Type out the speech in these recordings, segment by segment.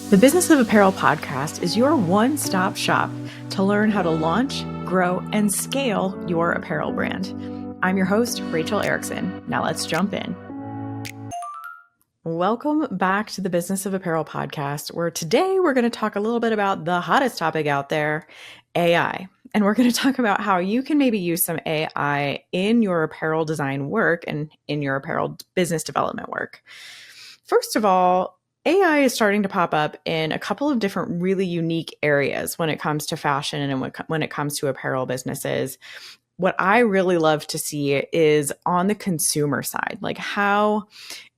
The Business of Apparel podcast is your one-stop shop to learn how to launch, grow, and scale your apparel brand. I'm your host, Rachel Erickson. Now let's jump in. Welcome back to the Business of Apparel podcast, where today we're going to talk a little bit about the hottest topic out there, AI. And we're going to talk about how you can maybe use some AI in your apparel design work and in your apparel business development work. First of all, AI is starting to pop up in a couple of different really unique areas when it comes to fashion and when it comes to apparel businesses. What I really love to see is on the consumer side, like how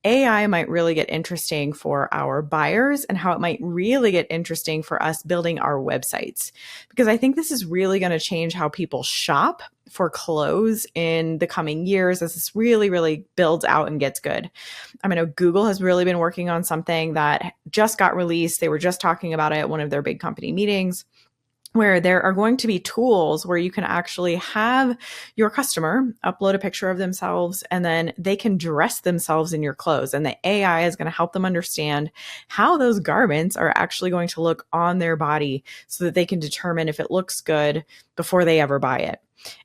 AI might really get interesting for our buyers and how it might really get interesting for us building our websites. Because I think this is really going to change how people shop for clothes in the coming years as this really builds out and gets good. I know Google has really been working on something that just got released. They were just talking about it at one of their big company meetings, where there are going to be tools where you can actually have your customer upload a picture of themselves and then they can dress themselves in your clothes. And the AI is going to help them understand how those garments are actually going to look on their body so that they can determine if it looks good before they ever buy it.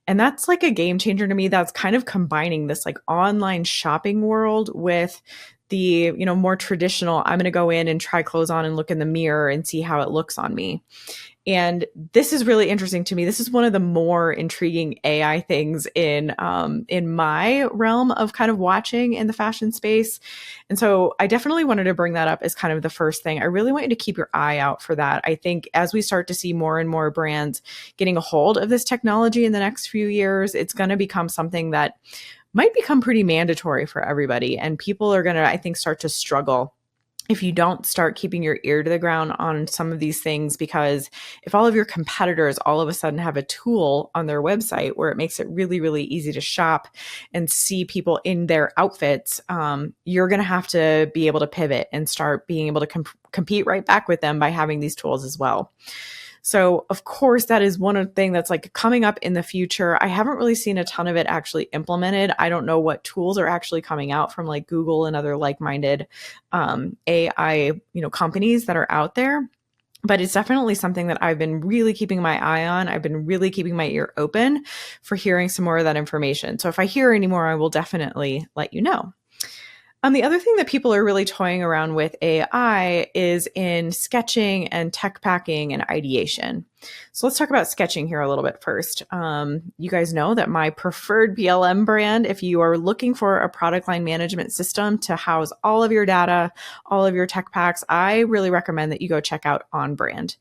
And that's like a game changer to me. That's kind of combining this like online shopping world with the, more traditional, I'm going to go in and try clothes on and look in the mirror and see how it looks on me. And this is really interesting to me. This is one of the more intriguing AI things in my realm of kind of watching in the fashion space. And so I definitely wanted to bring that up as kind of the first thing. I really want you to keep your eye out for that. I think as we start to see more and more brands getting a hold of this technology in the next few years, it's going to become something that might become pretty mandatory for everybody. And people are going to, I think, start to struggle if you don't start keeping your ear to the ground on some of these things, because if all of your competitors all of a sudden have a tool on their website where it makes it really easy to shop and see people in their outfits, you're going to have to be able to pivot and start being able to compete right back with them by having these tools as well. So of course, that is one thing that's like coming up in the future. I haven't really seen a ton of it actually implemented. I don't know what tools are actually coming out from like Google and other like-minded AI, companies that are out there. But it's definitely something that I've been really keeping my eye on. I've been really keeping my ear open for hearing some more of that information. So if I hear any more, I will definitely let you know. The other thing that people are really toying around with AI is in sketching and tech packing and ideation. So let's talk about sketching here a little bit first. You guys know that my preferred PLM brand, if you are looking for a product line management system to house all of your data, all of your tech packs, I really recommend that you go check out On Brand.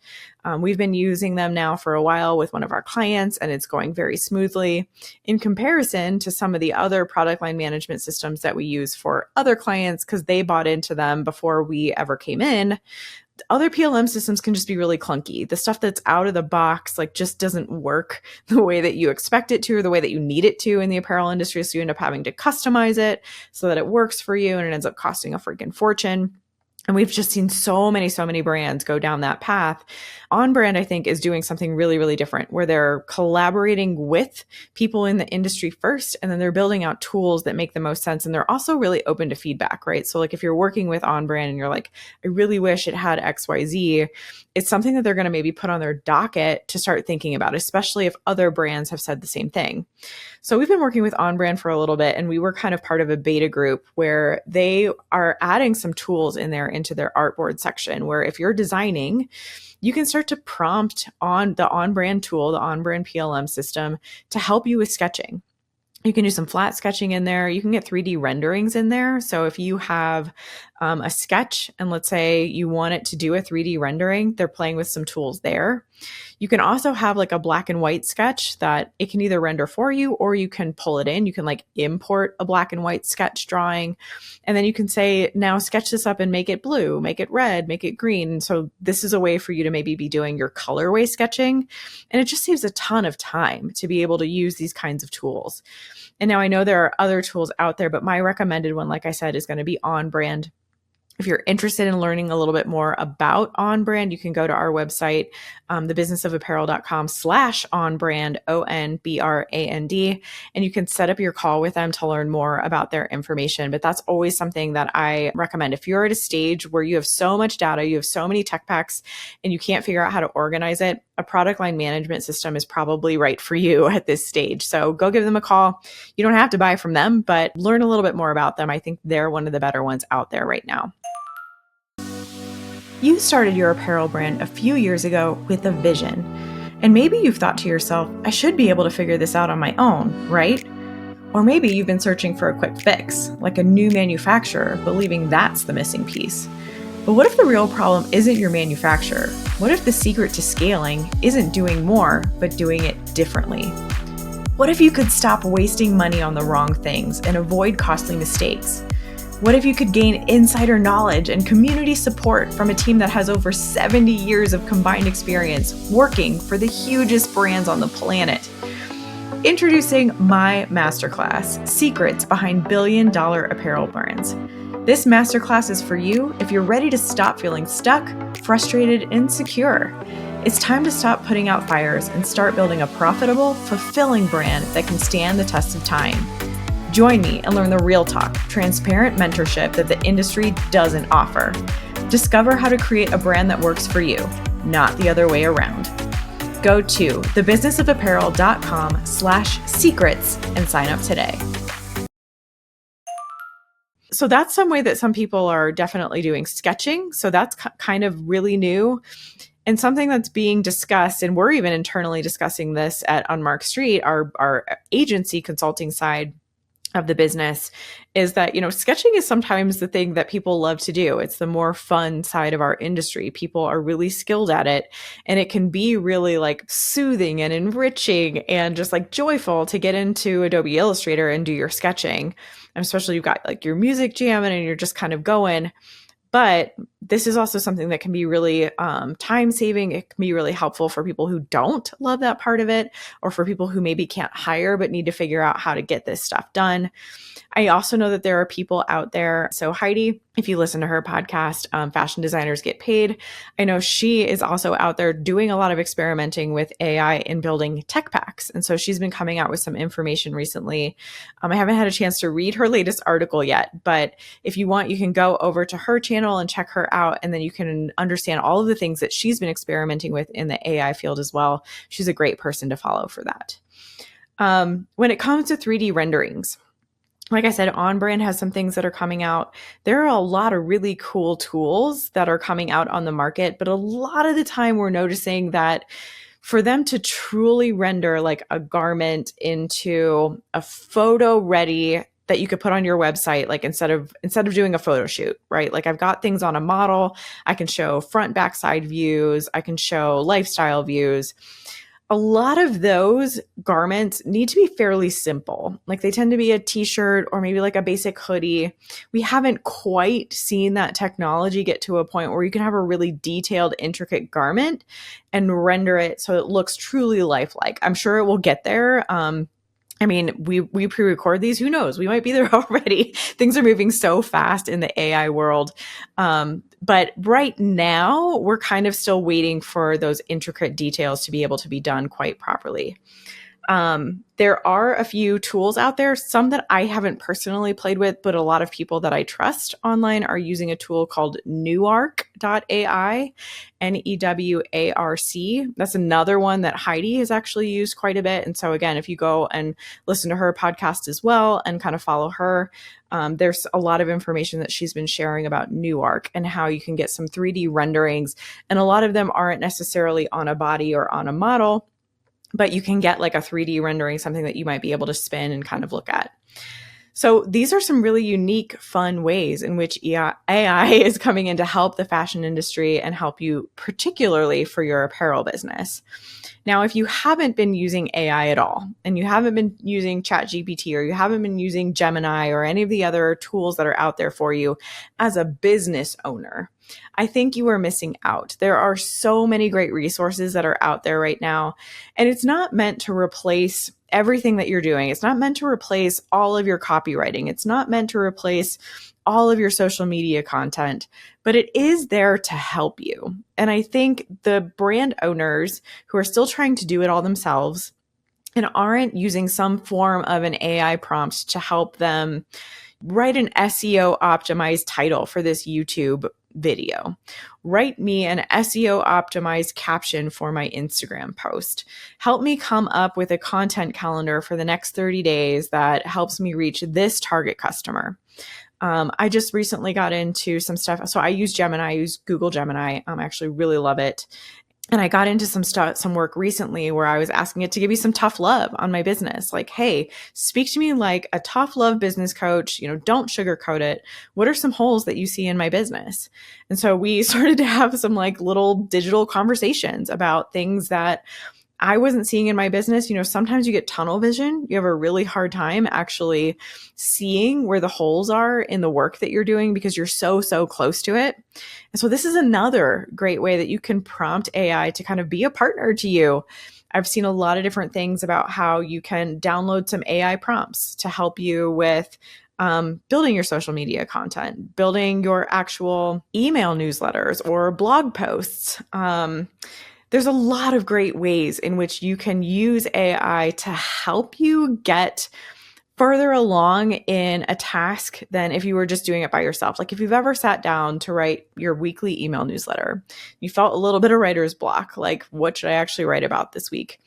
We've been using them now for a while with one of our clients, and it's going very smoothly in comparison to some of the other product line management systems that we use for other clients because they bought into them before we ever came in. Other PLM systems can just be really clunky. The stuff that's out of the box just doesn't work the way that you expect it to or the way that you need it to in the apparel industry. So you end up having to customize it so that it works for you, and it ends up costing a freaking fortune. And we've just seen so many brands go down that path. On Brand, I think, is doing something really different where they're collaborating with people in the industry first, and then they're building out tools that make the most sense. And they're also really open to feedback, right? So if you're working with On Brand and you're like, I really wish it had XYZ, it's something that they're going to maybe put on their docket to start thinking about, especially if other brands have said the same thing. So we've been working with On Brand for a little bit, and we were kind of part of a beta group where they are adding some tools in there into their artboard section, where if you're designing, you can start to prompt on the On Brand tool, the On Brand PLM system, to help you with sketching. You can do some flat sketching in there. You can get 3D renderings in there. So if you have a sketch and let's say you want it to do a 3D rendering, they're playing with some tools there. You can also have a black and white sketch that it can either render for you or you can pull it in. You can import a black and white sketch drawing. And then you can say, now sketch this up and make it blue, make it red, make it green. So this is a way for you to maybe be doing your colorway sketching. And it just saves a ton of time to be able to use these kinds of tools. And now I know there are other tools out there, but my recommended one, like I said, is going to be On Brand. If you're interested in learning a little bit more about On Brand, you can go to our website, thebusinessofapparel.com/onbrand, ONBRAND, and you can set up your call with them to learn more about their information. But that's always something that I recommend. If you're at a stage where you have so much data, you have so many tech packs, and you can't figure out how to organize it, a product line management system is probably right for you at this stage. So go give them a call. You don't have to buy from them, but learn a little bit more about them. I think they're one of the better ones out there right now. You started your apparel brand a few years ago with a vision, and maybe you've thought to yourself, I should be able to figure this out on my own, right? Or maybe you've been searching for a quick fix, like a new manufacturer, believing that's the missing piece. But what if the real problem isn't your manufacturer? What if the secret to scaling isn't doing more, but doing it differently? What if you could stop wasting money on the wrong things and avoid costly mistakes? What if you could gain insider knowledge and community support from a team that has over 70 years of combined experience working for the hugest brands on the planet? Introducing my masterclass, Secrets Behind Billion-Dollar Apparel Brands. This masterclass is for you if you're ready to stop feeling stuck, frustrated, and insecure. It's time to stop putting out fires and start building a profitable, fulfilling brand that can stand the test of time. Join me and learn the real talk, transparent mentorship that the industry doesn't offer. Discover how to create a brand that works for you, not the other way around. Go to thebusinessofapparel.com/secrets and sign up today. So that's some way that some people are definitely doing sketching. So that's kind of really new and something that's being discussed. And we're even internally discussing this at Unmarked Street, our agency consulting side of the business, is that, sketching is sometimes the thing that people love to do. It's the more fun side of our industry. People are really skilled at it, and it can be really like soothing and enriching and just like joyful to get into Adobe Illustrator and do your sketching. And especially you've got like your music jamming and you're just kind of going. But this is also something that can be really time saving. It can be really helpful for people who don't love that part of it, or for people who maybe can't hire but need to figure out how to get this stuff done. I also know that there are people out there. So Heidi, if you listen to her podcast, Fashion Designers Get Paid, I know she is also out there doing a lot of experimenting with AI in building tech packs. And so she's been coming out with some information recently. I haven't had a chance to read her latest article yet, but if you want, you can go over to her channel and check her out. And then you can understand all of the things that she's been experimenting with in the AI field as well. She's a great person to follow for that. When it comes to 3D renderings, like I said, On Brand has some things that are coming out. There are a lot of really cool tools that are coming out on the market, but a lot of the time we're noticing that for them to truly render like a garment into a photo ready that you could put on your website, like instead of doing a photo shoot, right? Like I've got things on a model, I can show front, back, side views, I can show lifestyle views. A lot of those garments need to be fairly simple. Like they tend to be a t-shirt or maybe like a basic hoodie. We haven't quite seen that technology get to a point where you can have a really detailed, intricate garment and render it so it looks truly lifelike. I'm sure it will get there. We pre-record these. Who knows? We might be there already. Things are moving so fast in the AI world. But right now, we're kind of still waiting for those intricate details to be able to be done quite properly. There are a few tools out there, some that I haven't personally played with, but a lot of people that I trust online are using a tool called NewArc.ai, NEWARC. That's another one that Heidi has actually used quite a bit. And so again, if you go and listen to her podcast as well and kind of follow her, there's a lot of information that she's been sharing about NewArc and how you can get some 3D renderings. And a lot of them aren't necessarily on a body or on a model, but you can get like a 3D rendering, something that you might be able to spin and kind of look at. So these are some really unique, fun ways in which AI is coming in to help the fashion industry and help you, particularly for your apparel business. Now, if you haven't been using AI at all, and you haven't been using ChatGPT, or you haven't been using Gemini or any of the other tools that are out there for you as a business owner, I think you are missing out. There are so many great resources that are out there right now, and it's not meant to replace everything that you're doing. It's not meant to replace all of your copywriting. It's not meant to replace all of your social media content, but it is there to help you. And I think the brand owners who are still trying to do it all themselves and aren't using some form of an AI prompt to help them write an SEO optimized title for this YouTube video. Write me an SEO optimized caption for my Instagram post. Help me come up with a content calendar for the next 30 days that helps me reach this target customer. I just recently got into some stuff. So I use Gemini, I use Google Gemini. I actually really love it. And I got into some work recently where I was asking it to give me some tough love on my business. Like, hey, speak to me like a tough love business coach. Don't sugarcoat it. What are some holes that you see in my business? And so we started to have some like little digital conversations about things that I wasn't seeing in my business. Sometimes you get tunnel vision. You have a really hard time actually seeing where the holes are in the work that you're doing because you're so close to it. And so this is another great way that you can prompt AI to kind of be a partner to you. I've seen a lot of different things about how you can download some AI prompts to help you with building your social media content, building your actual email newsletters or blog posts. There's a lot of great ways in which you can use AI to help you get further along in a task than if you were just doing it by yourself. Like if you've ever sat down to write your weekly email newsletter, you felt a little bit of writer's block, like what should I actually write about this week?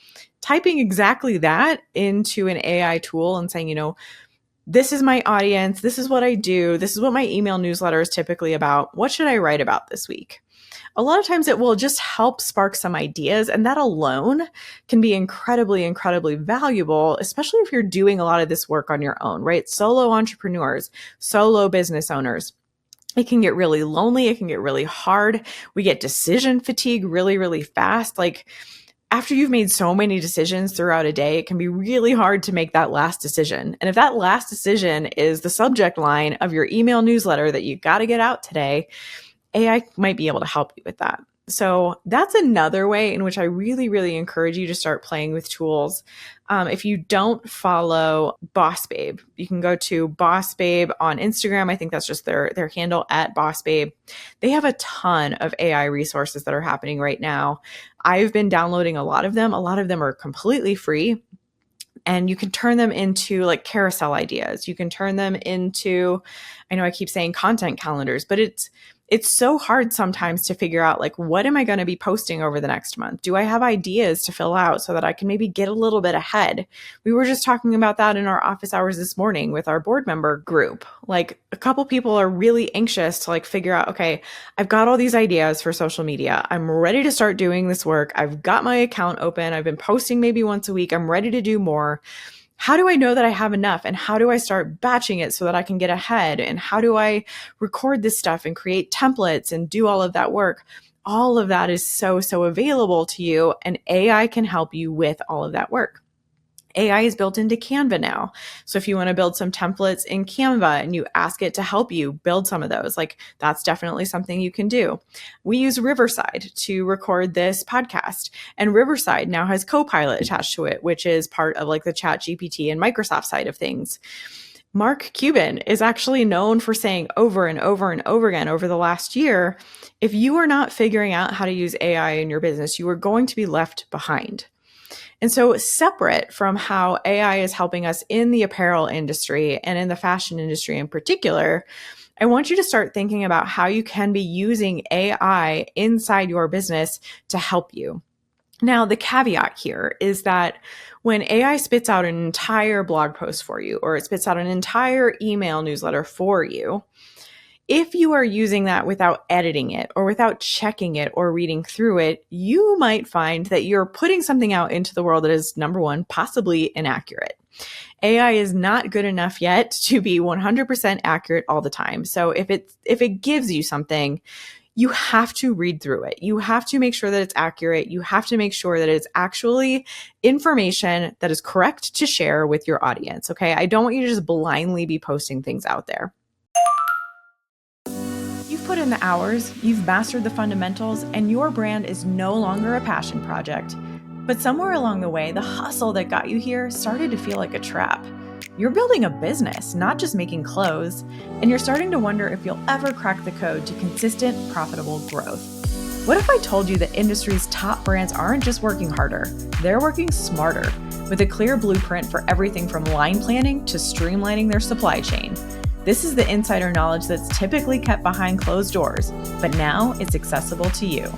Typing exactly that into an AI tool and saying, this is my audience, this is what I do, this is what my email newsletter is typically about, what should I write about this week? A lot of times it will just help spark some ideas, and that alone can be incredibly valuable, especially if you're doing a lot of this work on your own, right? Solo entrepreneurs, solo business owners. It can get really lonely. It can get really hard. We get decision fatigue really fast. Like after you've made so many decisions throughout a day, it can be really hard to make that last decision. And if that last decision is the subject line of your email newsletter that you got to get out today, AI might be able to help you with that. So that's another way in which I really encourage you to start playing with tools. If you don't follow Boss Babe, you can go to Boss Babe on Instagram. I think that's just their handle at Boss Babe. They have a ton of AI resources that are happening right now. I've been downloading a lot of them. A lot of them are completely free. And you can turn them into like carousel ideas. You can turn them into, I know I keep saying content calendars, but it's so hard sometimes to figure out like, what am I going to be posting over the next month? Do I have ideas to fill out so that I can maybe get a little bit ahead? We were just talking about that in our office hours this morning with our board member group. Like a couple people are really anxious to like figure out, okay, I've got all these ideas for social media. I'm ready to start doing this work. I've got my account open. I've been posting maybe once a week. I'm ready to do more. How do I know that I have enough? And how do I start batching it so that I can get ahead? And how do I record this stuff and create templates and do all of that work? All of that is so available to you, and AI can help you with all of that work. AI is built into Canva now. So if you want to build some templates in Canva and you ask it to help you build some of those, like that's definitely something you can do. We use Riverside to record this podcast, and Riverside now has Co-Pilot attached to it, which is part of like the ChatGPT and Microsoft side of things. Mark Cuban is actually known for saying over and over again over the last year, if you are not figuring out how to use AI in your business, you are going to be left behind. And so separate from how AI is helping us in the apparel industry and in the fashion industry in particular, I want you to start thinking about how you can be using AI inside your business to help you. Now, the caveat here is that when AI spits out an entire blog post for you, or it spits out an entire email newsletter for you, if you are using that without editing it or without checking it or reading through it, you might find that you're putting something out into the world that is, number one, possibly inaccurate. AI is not good enough yet to be 100% accurate all the time. So if it gives you something, you have to read through it. You have to make sure that it's accurate. You have to make sure that it's actually information that is correct to share with your audience. Okay. I don't want you to just blindly be posting things out there. You've put in the hours, you've mastered the fundamentals, and your brand is no longer a passion project. But somewhere along the way, the hustle that got you here started to feel like a trap. You're building a business, not just making clothes, and you're starting to wonder if you'll ever crack the code to consistent, profitable growth. What if I told you that industry's top brands aren't just working harder, they're working smarter, with a clear blueprint for everything from line planning to streamlining their supply chain? This is the insider knowledge that's typically kept behind closed doors, but now it's accessible to you.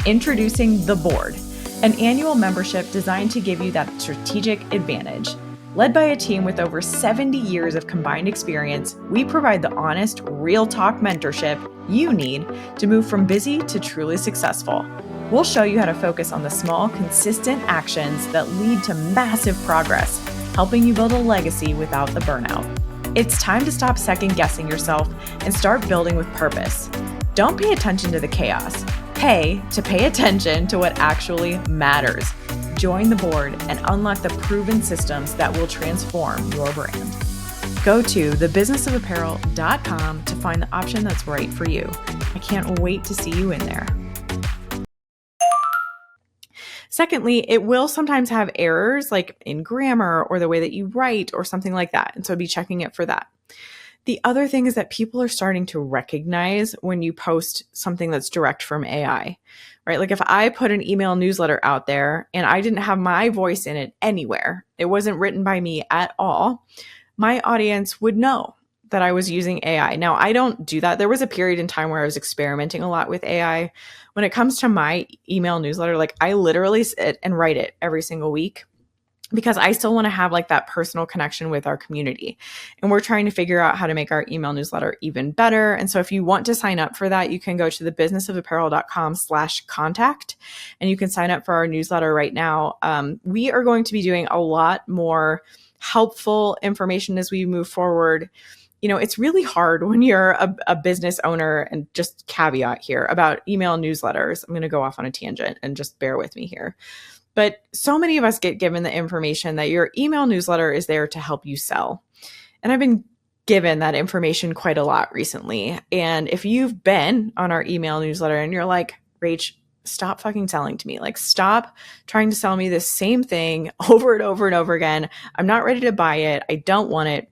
Introducing The Board, an annual membership designed to give you that strategic advantage. Led by a team with over 70 years of combined experience, we provide the honest, real talk mentorship you need to move from busy to truly successful. We'll show you how to focus on the small, consistent actions that lead to massive progress, helping you build a legacy without the burnout. It's time to stop second-guessing yourself and start building with purpose. Don't pay attention to the chaos. Pay attention to what actually matters. Join the board and unlock the proven systems that will transform your brand. Go to thebusinessofapparel.com to find the option that's right for you. I can't wait to see you in there. Secondly, it will sometimes have errors like in grammar or the way that you write or something like that. And so be checking it for that. The other thing is that people are starting to recognize when you post something that's direct from AI, right? Like if I put an email newsletter out there and I didn't have my voice in it anywhere, it wasn't written by me at all, my audience would know that I was using AI. Now, I don't do that. There was a period in time where I was experimenting a lot with AI. When it comes to my email newsletter, like I literally sit and write it every single week because I still want to have like that personal connection with our community. And we're trying to figure out how to make our email newsletter even better. And so if you want to sign up for that, you can go to thebusinessofapparel.com/contact and you can sign up for our newsletter right now. We are going to be doing a lot more helpful information as we move forward. You know, it's really hard when you're a business owner, and just caveat here about email newsletters. I'm going to go off on a tangent and just bear with me here. But so many of us get given the information that your email newsletter is there to help you sell. And I've been given that information quite a lot recently. And if you've been on our email newsletter and you're like, Rach, stop fucking selling to me. Like, stop trying to sell me the same thing over and over and over again. I'm not ready to buy it. I don't want it.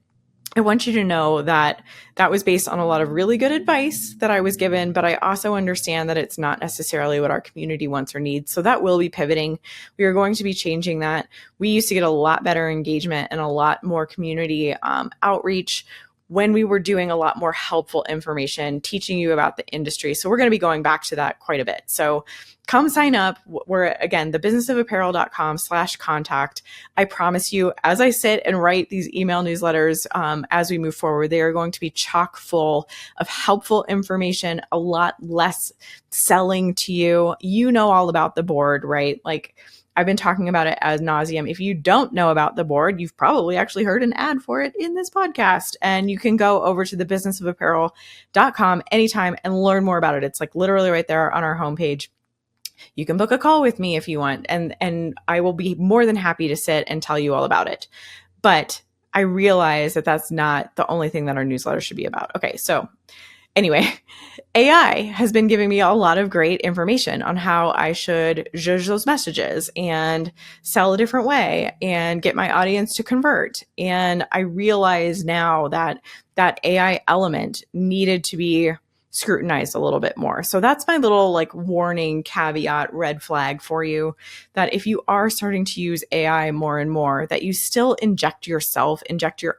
I want you to know that that was based on a lot of really good advice that I was given, but I also understand that it's not necessarily what our community wants or needs. So that will be pivoting. We are going to be changing that. We used to get a lot better engagement and a lot more community outreach when we were doing a lot more helpful information, teaching you about the industry. So we're going to be going back to that quite a bit. So come sign up. We're, again, thebusinessofapparel.com/contact. I promise you, as I sit and write these email newsletters, as we move forward, they are going to be chock full of helpful information, a lot less selling to you. You know all about the board, right? Like, I've been talking about it ad nauseum. If you don't know about the board, you've probably actually heard an ad for it in this podcast. And you can go over to thebusinessofapparel.com anytime and learn more about it. It's like literally right there on our homepage. You can book a call with me if you want, and I will be more than happy to sit and tell you all about it. But I realize that that's not the only thing that our newsletter should be about. Okay, so anyway, AI has been giving me a lot of great information on how I should judge those messages and sell a different way and get my audience to convert. And I realize now that that AI element needed to be scrutinized a little bit more. So that's my little like warning, caveat, red flag for you, that if you are starting to use AI more and more, that you still inject your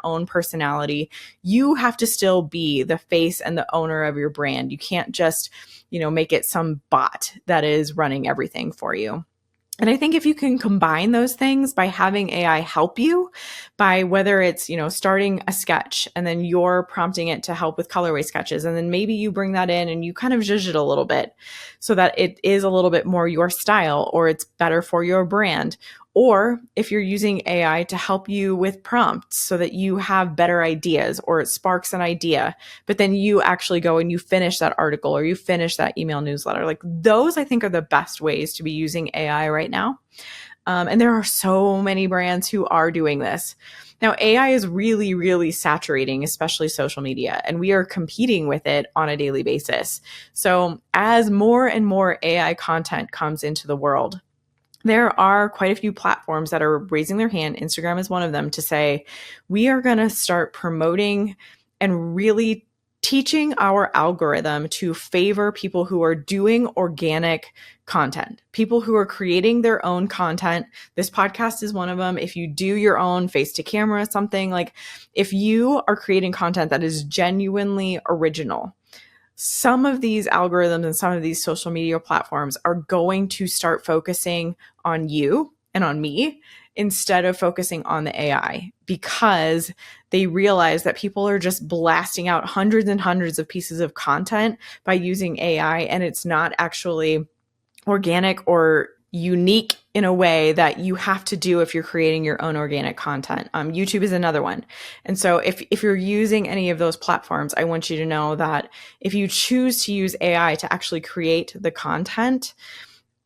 own personality. You have to still be the face and the owner of your brand. You can't just, make it some bot that is running everything for you. And I think if you can combine those things by having AI help you, by whether it's, starting a sketch and then you're prompting it to help with colorway sketches, and then maybe you bring that in and you kind of zhuzh it a little bit so that it is a little bit more your style, or it's better for your brand. Or if you're using AI to help you with prompts so that you have better ideas, or it sparks an idea, but then you actually go and you finish that article or you finish that email newsletter. Like, those, I think, are the best ways to be using AI right now. And there are so many brands who are doing this. Now, AI is really, really saturating, especially social media, and we are competing with it on a daily basis. So as more and more AI content comes into the world, there are quite a few platforms that are raising their hand. Instagram is one of them, to say, we are going to start promoting and really teaching our algorithm to favor people who are doing organic content, people who are creating their own content. This podcast is one of them. If you do your own face to camera, something like, if you are creating content that is genuinely original, some of these algorithms and some of these social media platforms are going to start focusing on you and on me instead of focusing on the AI, because they realize that people are just blasting out hundreds and hundreds of pieces of content by using AI, and it's not actually organic or unique in a way that you have to do if you're creating your own organic content. YouTube is another one. And so if you're using any of those platforms, I want you to know that if you choose to use AI to actually create the content,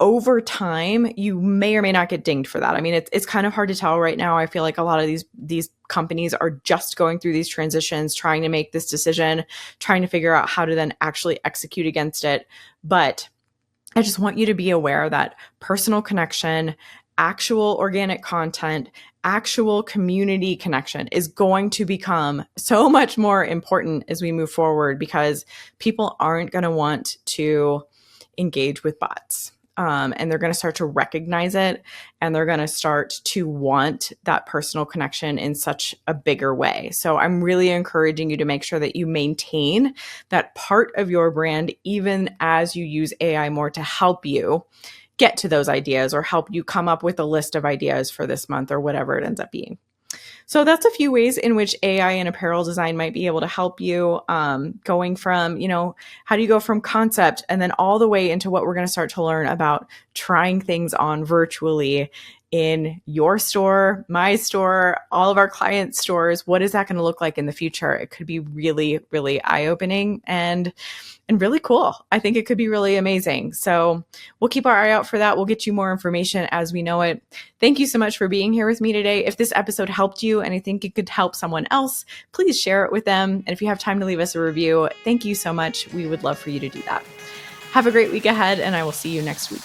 over time, you may or may not get dinged for that. I mean, it's kind of hard to tell right now. I feel like a lot of these companies are just going through these transitions, trying to make this decision, trying to figure out how to then actually execute against it. But I just want you to be aware that personal connection, actual organic content, actual community connection is going to become so much more important as we move forward, because people aren't going to want to engage with bots. And they're going to start to recognize it, and they're going to start to want that personal connection in such a bigger way. So I'm really encouraging you to make sure that you maintain that part of your brand, even as you use AI more to help you get to those ideas or help you come up with a list of ideas for this month or whatever it ends up being. So that's a few ways in which AI and apparel design might be able to help you, going from, how do you go from concept and then all the way into what we're going to start to learn about trying things on virtually in your store, my store, all of our clients' stores. What is that going to look like in the future? It could be really, really eye-opening and really cool. I think it could be really amazing. So we'll keep our eye out for that. We'll get you more information as we know it. Thank you so much for being here with me today. If this episode helped you and I think it could help someone else, please share it with them. And if you have time to leave us a review, thank you so much. We would love for you to do that. Have a great week ahead, and I will see you next week.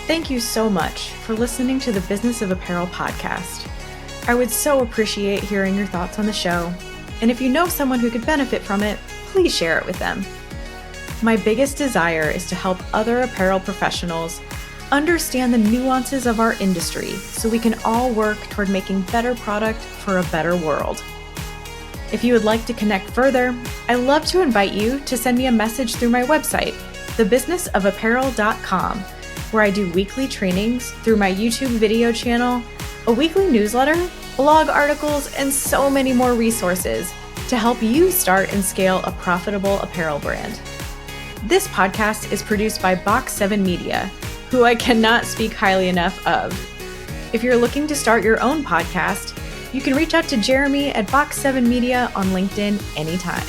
Thank you so much for listening to the Business of Apparel podcast. I would so appreciate hearing your thoughts on the show. And if you know someone who could benefit from it, please share it with them. My biggest desire is to help other apparel professionals understand the nuances of our industry so we can all work toward making better product for a better world. If you would like to connect further, I'd love to invite you to send me a message through my website, thebusinessofapparel.com, where I do weekly trainings through my YouTube video channel, a weekly newsletter, blog articles, and so many more resources to help you start and scale a profitable apparel brand. This podcast is produced by Box 7 Media, who I cannot speak highly enough of. If you're looking to start your own podcast, you can reach out to Jeremy at Box 7 Media on LinkedIn anytime.